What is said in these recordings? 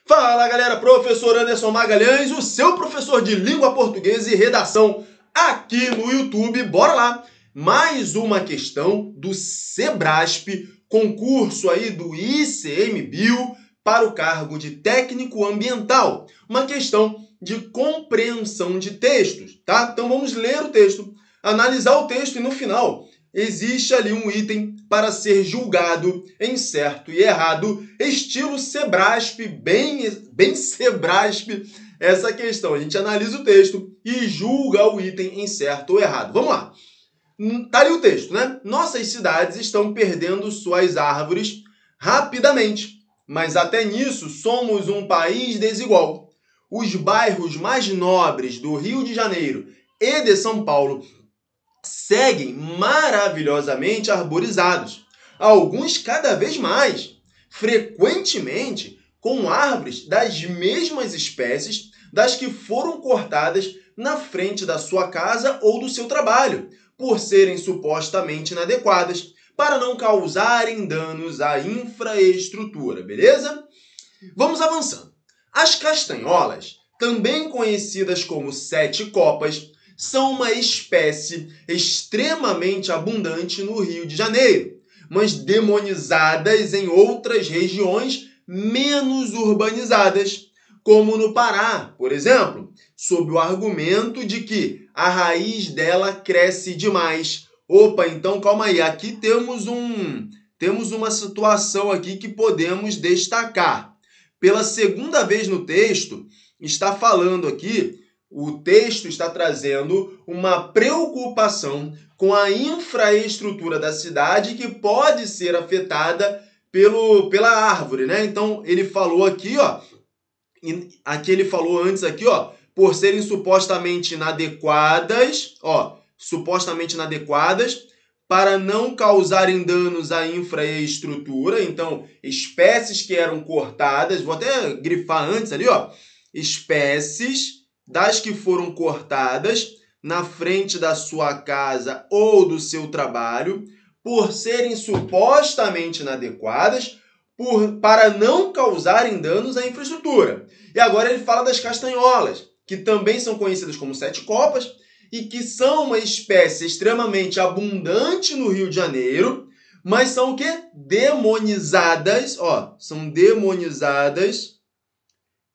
Fala galera, professor Anderson Magalhães, o seu professor de língua portuguesa e redação aqui no YouTube. Bora lá! Mais uma questão do Sebrasp, concurso aí do ICMBio para o cargo de técnico ambiental. Uma questão de compreensão de textos, tá? Então vamos ler o texto, analisar o texto e no final existe ali um item para ser julgado em certo e errado, estilo Sebrasp, bem Sebrasp, essa questão. A gente analisa o texto e julga o item em certo ou errado. Vamos lá. Tá ali o texto, né? Nossas cidades estão perdendo suas árvores rapidamente, mas até nisso somos um país desigual. Os bairros mais nobres do Rio de Janeiro e de São Paulo seguem maravilhosamente arborizados, alguns cada vez mais, frequentemente com árvores das mesmas espécies das que foram cortadas na frente da sua casa ou do seu trabalho, por serem supostamente inadequadas, para não causarem danos à infraestrutura, beleza? Vamos avançando. As castanholas, também conhecidas como sete copas, são uma espécie extremamente abundante no Rio de Janeiro, mas demonizadas em outras regiões menos urbanizadas, como no Pará, por exemplo, sob o argumento de que a raiz dela cresce demais. Opa, então calma aí, aqui temos uma situação aqui que podemos destacar. Pela segunda vez no texto, está falando aqui, o texto está trazendo uma preocupação com a infraestrutura da cidade que pode ser afetada pela árvore, né? Então, ele falou aqui, ó, aqui ele falou antes aqui, ó, por serem supostamente inadequadas, para não causarem danos à infraestrutura. Então, espécies que eram cortadas, vou até grifar antes ali, ó, espécies das que foram cortadas na frente da sua casa ou do seu trabalho, por serem supostamente inadequadas, para não causarem danos à infraestrutura. E agora ele fala das castanholas, que também são conhecidas como sete copas e que são uma espécie extremamente abundante no Rio de Janeiro, mas são o quê? Demonizadas, são demonizadas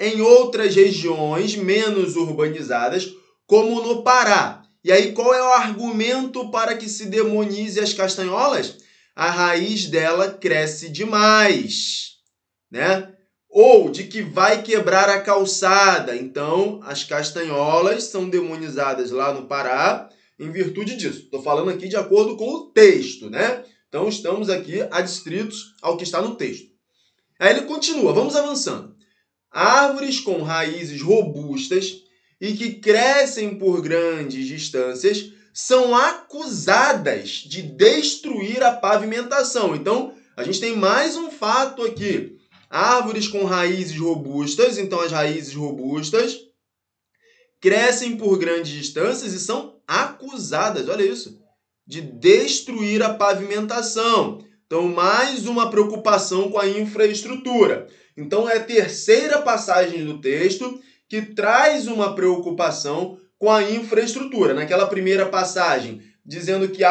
em outras regiões menos urbanizadas, como no Pará. E aí, qual é o argumento para que se demonize as castanholas? A raiz dela cresce demais, né? Ou de que vai quebrar a calçada. Então, as castanholas são demonizadas lá no Pará em virtude disso. Estou falando aqui de acordo com o texto, né? Então, estamos aqui adstritos ao que está no texto. Aí ele continua, vamos avançando. Árvores com raízes robustas e que crescem por grandes distâncias são acusadas de destruir a pavimentação. Então, a gente tem mais um fato aqui. Árvores com raízes robustas, então as raízes robustas crescem por grandes distâncias e são acusadas, olha isso, de destruir a pavimentação. Então, mais uma preocupação com a infraestrutura. Então, é a terceira passagem do texto que traz uma preocupação com a infraestrutura. Naquela primeira passagem, dizendo que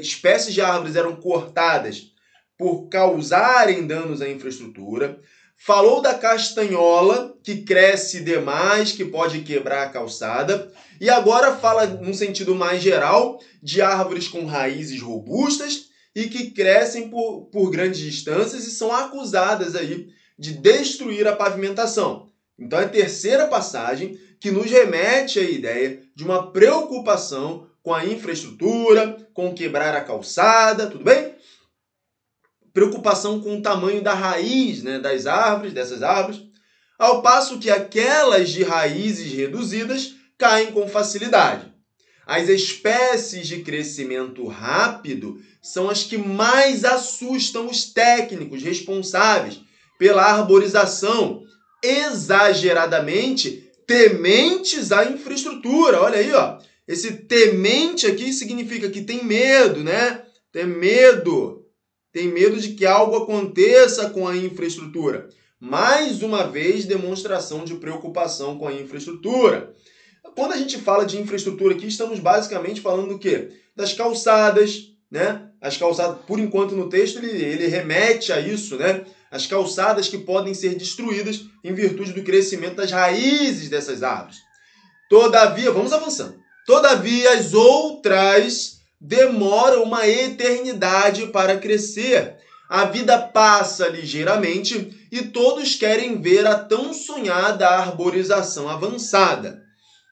espécies de árvores eram cortadas por causarem danos à infraestrutura. Falou da castanhola, que cresce demais, que pode quebrar a calçada. E agora fala, num sentido mais geral, de árvores com raízes robustas e que crescem por grandes distâncias e são acusadas aí de destruir a pavimentação. Então, é a terceira passagem que nos remete à ideia de uma preocupação com a infraestrutura, com quebrar a calçada, tudo bem? Preocupação com o tamanho da raiz, né, dessas árvores, ao passo que aquelas de raízes reduzidas caem com facilidade. As espécies de crescimento rápido são as que mais assustam os técnicos responsáveis pela arborização, exageradamente tementes à infraestrutura. Olha aí, ó. Esse temente aqui significa que tem medo, né? Tem medo de que algo aconteça com a infraestrutura. Mais uma vez, demonstração de preocupação com a infraestrutura. Quando a gente fala de infraestrutura aqui, estamos basicamente falando do quê? Das calçadas, né? As calçadas, por enquanto no texto, ele remete a isso, né? As calçadas que podem ser destruídas em virtude do crescimento das raízes dessas árvores. Todavia, vamos avançando. Todavia, as outras demoram uma eternidade para crescer. A vida passa ligeiramente e todos querem ver a tão sonhada arborização avançada.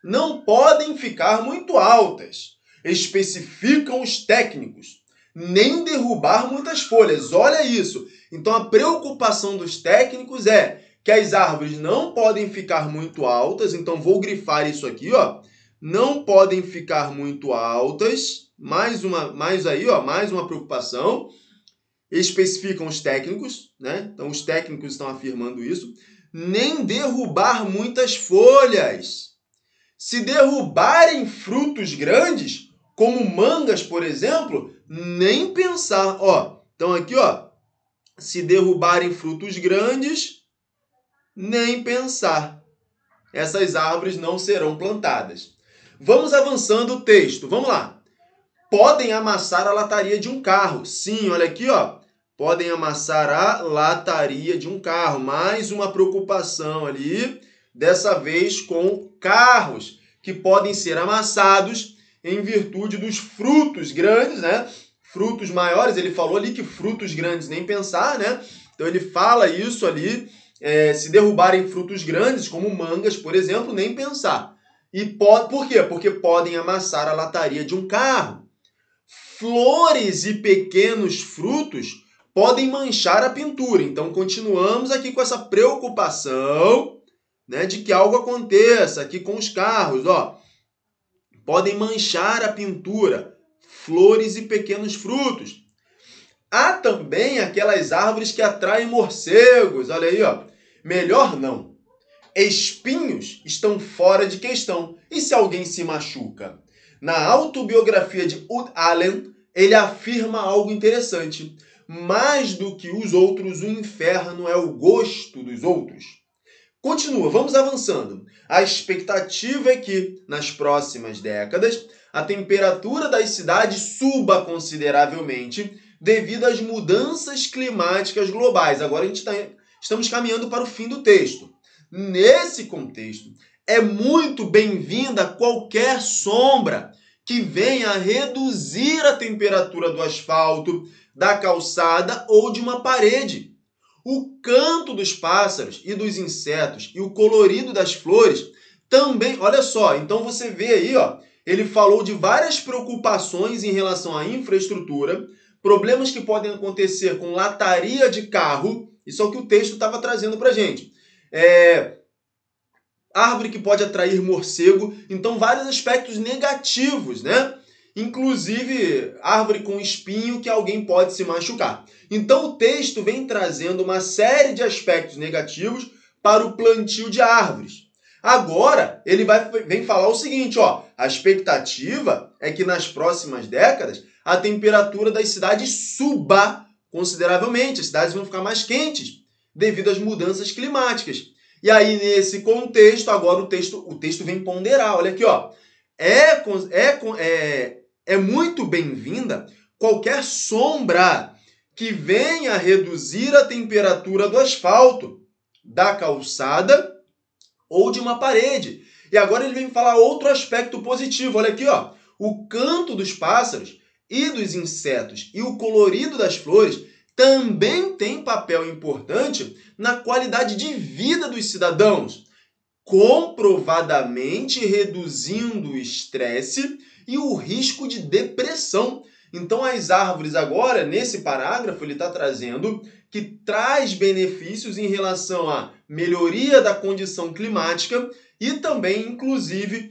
Não podem ficar muito altas, especificam os técnicos, nem derrubar muitas folhas. Olha isso. Então a preocupação dos técnicos é que as árvores não podem ficar muito altas, então vou grifar isso aqui, ó. Não podem ficar muito altas. Mais uma preocupação. Especificam os técnicos, né? Então os técnicos estão afirmando isso. Nem derrubar muitas folhas. Se derrubarem frutos grandes, como mangas, por exemplo, nem pensar. Ó, então aqui, ó, se derrubarem frutos grandes, nem pensar. Essas árvores não serão plantadas. Vamos avançando o texto. Vamos lá. Podem amassar a lataria de um carro. Sim, olha aqui, ó. Podem amassar a lataria de um carro. Mais uma preocupação ali, dessa vez com carros que podem ser amassados em virtude dos frutos grandes, né? Frutos maiores, ele falou ali que frutos grandes nem pensar, né? Então ele fala isso ali, se derrubarem frutos grandes, como mangas, por exemplo, nem pensar. Por quê? Porque podem amassar a lataria de um carro. Flores e pequenos frutos podem manchar a pintura. Então, continuamos aqui com essa preocupação, né, de que algo aconteça aqui com os carros. Ó. Podem manchar a pintura, flores e pequenos frutos. Há também aquelas árvores que atraem morcegos. Olha aí, ó. Melhor não. Espinhos estão fora de questão. E se alguém se machuca? Na autobiografia de Woody Allen, ele afirma algo interessante. Mais do que os outros, o inferno é o gosto dos outros. Continua, vamos avançando. A expectativa é que, nas próximas décadas, a temperatura das cidades suba consideravelmente devido às mudanças climáticas globais. Agora estamos caminhando para o fim do texto. Nesse contexto, é muito bem-vinda qualquer sombra que venha a reduzir a temperatura do asfalto, da calçada ou de uma parede. O canto dos pássaros e dos insetos e o colorido das flores também, olha só, então você vê aí, ó, ele falou de várias preocupações em relação à infraestrutura, problemas que podem acontecer com lataria de carro, isso é o que o texto estava trazendo para a gente. Árvore que pode atrair morcego, então vários aspectos negativos, né? Inclusive árvore com espinho que alguém pode se machucar. Então o texto vem trazendo uma série de aspectos negativos para o plantio de árvores. Agora ele vem falar o seguinte, ó, a expectativa é que nas próximas décadas a temperatura das cidades suba consideravelmente, as cidades vão ficar mais quentes devido às mudanças climáticas. E aí, nesse contexto, agora o texto vem ponderar. Olha aqui, ó. É muito bem-vinda qualquer sombra que venha a reduzir a temperatura do asfalto, da calçada ou de uma parede. E agora ele vem falar outro aspecto positivo. Olha aqui, ó. O canto dos pássaros e dos insetos e o colorido das flores também tem papel importante na qualidade de vida dos cidadãos, comprovadamente reduzindo o estresse e o risco de depressão. Então, as árvores agora, nesse parágrafo, ele está trazendo que traz benefícios em relação à melhoria da condição climática e também, inclusive,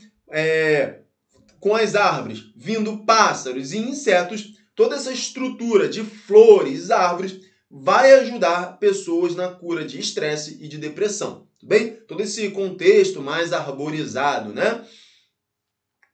com as árvores vindo pássaros e insetos, toda essa estrutura de flores, árvores, vai ajudar pessoas na cura de estresse e de depressão. Tudo bem? Todo esse contexto mais arborizado, né?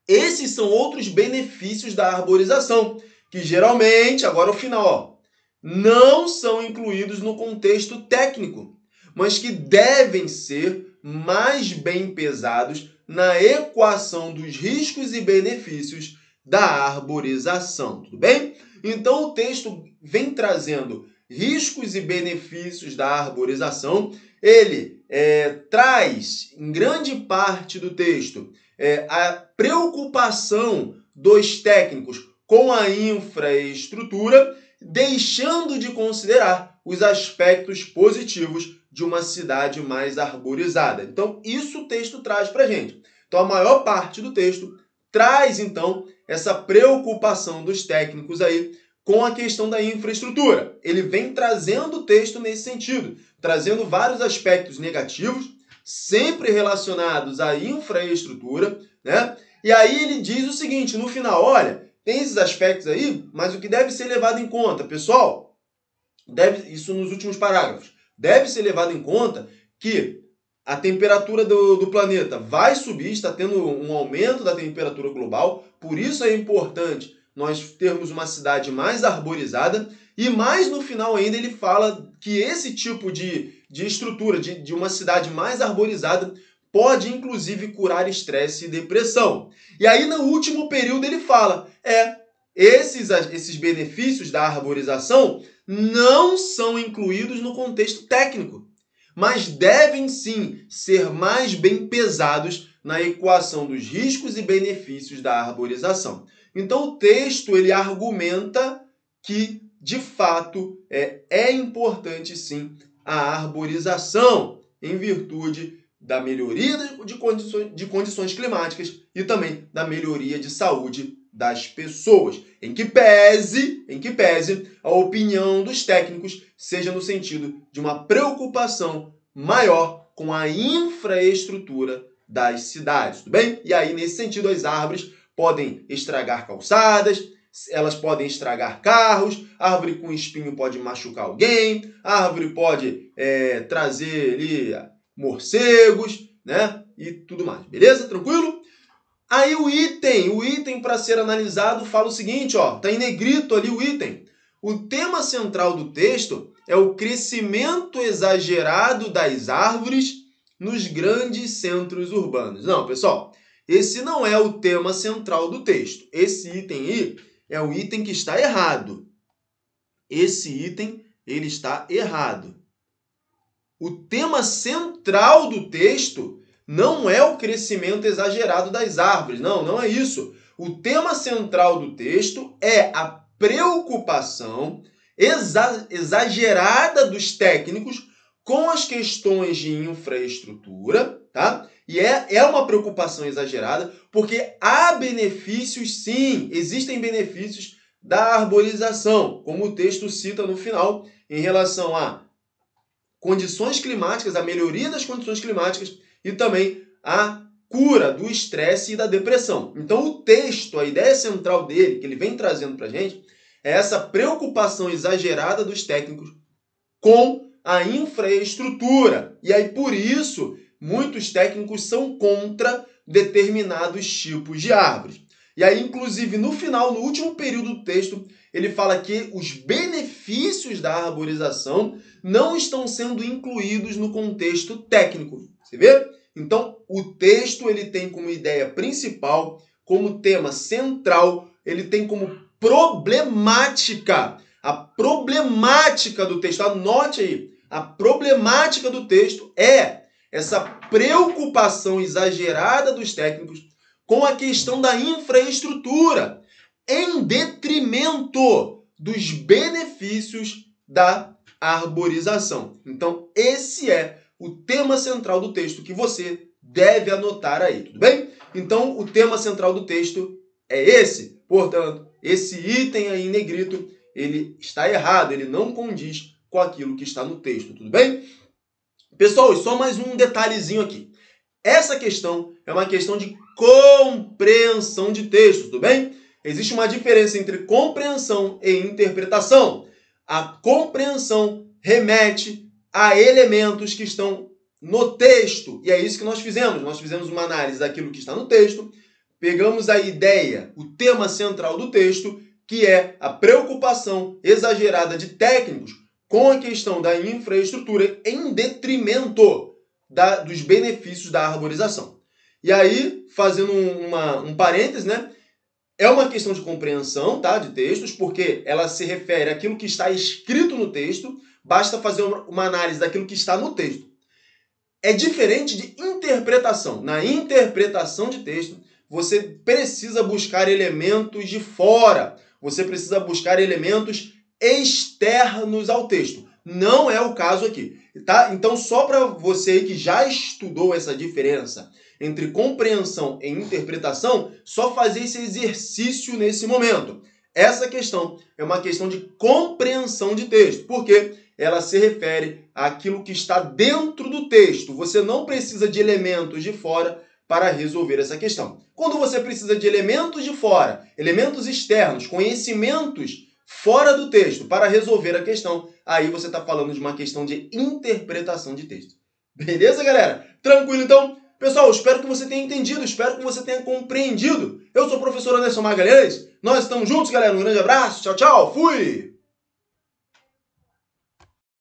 Esses são outros benefícios da arborização, que geralmente, agora ao final, ó, não são incluídos no contexto técnico, mas que devem ser mais bem pesados na equação dos riscos e benefícios da arborização, tudo bem? Então o texto vem trazendo riscos e benefícios da arborização. Ele traz, em grande parte do texto, a preocupação dos técnicos com a infraestrutura, deixando de considerar os aspectos positivos de uma cidade mais arborizada. Então, isso o texto traz para a gente. Então, a maior parte do texto traz, então, essa preocupação dos técnicos aí com a questão da infraestrutura. Ele vem trazendo o texto nesse sentido, trazendo vários aspectos negativos, sempre relacionados à infraestrutura, né? E aí ele diz o seguinte, no final, olha, tem esses aspectos aí, mas o que deve ser levado em conta, pessoal, isso nos últimos parágrafos, deve ser levado em conta que a temperatura do planeta vai subir, está tendo um aumento da temperatura global, por isso é importante nós termos uma cidade mais arborizada, e mais no final ainda ele fala que esse tipo de estrutura, de uma cidade mais arborizada, pode inclusive curar estresse e depressão. E aí no último período ele fala, esses benefícios da arborização não são incluídos no contexto técnico, mas devem sim ser mais bem pesados na equação dos riscos e benefícios da arborização. Então o texto ele argumenta que, de fato, é importante sim a arborização em virtude da melhoria de condições climáticas e também da melhoria de saúde das pessoas, em que pese a opinião dos técnicos seja no sentido de uma preocupação maior com a infraestrutura das cidades, tudo bem? E aí, nesse sentido, as árvores podem estragar calçadas, elas podem estragar carros, árvore com espinho pode machucar alguém, árvore pode trazer ali morcegos, né? E tudo mais, beleza? Tranquilo? Aí o item para ser analisado fala o seguinte, ó, tá em negrito ali o item. O tema central do texto é o crescimento exagerado das árvores nos grandes centros urbanos. Não, pessoal, esse não é o tema central do texto. Esse item aí é o item que está errado. Esse item, ele está errado. O tema central do texto não é o crescimento exagerado das árvores. Não é isso. O tema central do texto é a preocupação exagerada dos técnicos com as questões de infraestrutura, tá? E é uma preocupação exagerada, porque há benefícios, sim, existem benefícios da arborização, como o texto cita no final, em relação a condições climáticas, a melhoria das condições climáticas e também a cura do estresse e da depressão. Então o texto, a ideia central dele, que ele vem trazendo para a gente, é essa preocupação exagerada dos técnicos com a infraestrutura. E aí, por isso, muitos técnicos são contra determinados tipos de árvores. E aí, inclusive, no final, no último período do texto, ele fala que os benefícios da arborização não estão sendo incluídos no contexto técnico. Você vê? Então, o texto ele tem como ideia principal, como tema central, ele tem como problemática. A problemática do texto, anote aí, a problemática do texto é essa preocupação exagerada dos técnicos com a questão da infraestrutura, em detrimento dos benefícios da arborização. Então, esse é o tema central do texto que você deve anotar aí, tudo bem? Então, o tema central do texto é esse. Portanto, esse item aí em negrito, ele está errado, ele não condiz com aquilo que está no texto, tudo bem? Pessoal, e só mais um detalhezinho aqui. Essa questão é uma questão de compreensão de texto, tudo bem? Existe uma diferença entre compreensão e interpretação. A compreensão remete a elementos que estão no texto. E é isso que nós fizemos. Nós fizemos uma análise daquilo que está no texto, pegamos a ideia, o tema central do texto, que é a preocupação exagerada de técnicos com a questão da infraestrutura em detrimento dos benefícios da arborização. E aí, fazendo um parêntese, né? É uma questão de compreensão, tá, de textos, porque ela se refere àquilo que está escrito no texto, basta fazer uma análise daquilo que está no texto. É diferente de interpretação. Na interpretação de texto, você precisa buscar elementos de fora, você precisa buscar elementos externos ao texto. Não é o caso aqui, tá? Então, só para você aí que já estudou essa diferença entre compreensão e interpretação, só fazer esse exercício nesse momento. Essa questão é uma questão de compreensão de texto, porque ela se refere àquilo que está dentro do texto. Você não precisa de elementos de fora para resolver essa questão. Quando você precisa de elementos de fora, elementos externos, conhecimentos fora do texto para resolver a questão, aí você está falando de uma questão de interpretação de texto. Beleza, galera? Tranquilo, então? Pessoal, espero que você tenha entendido, espero que você tenha compreendido. Eu sou o professor Anderson Magalhães, nós estamos juntos, galera. Um grande abraço, tchau, tchau, fui!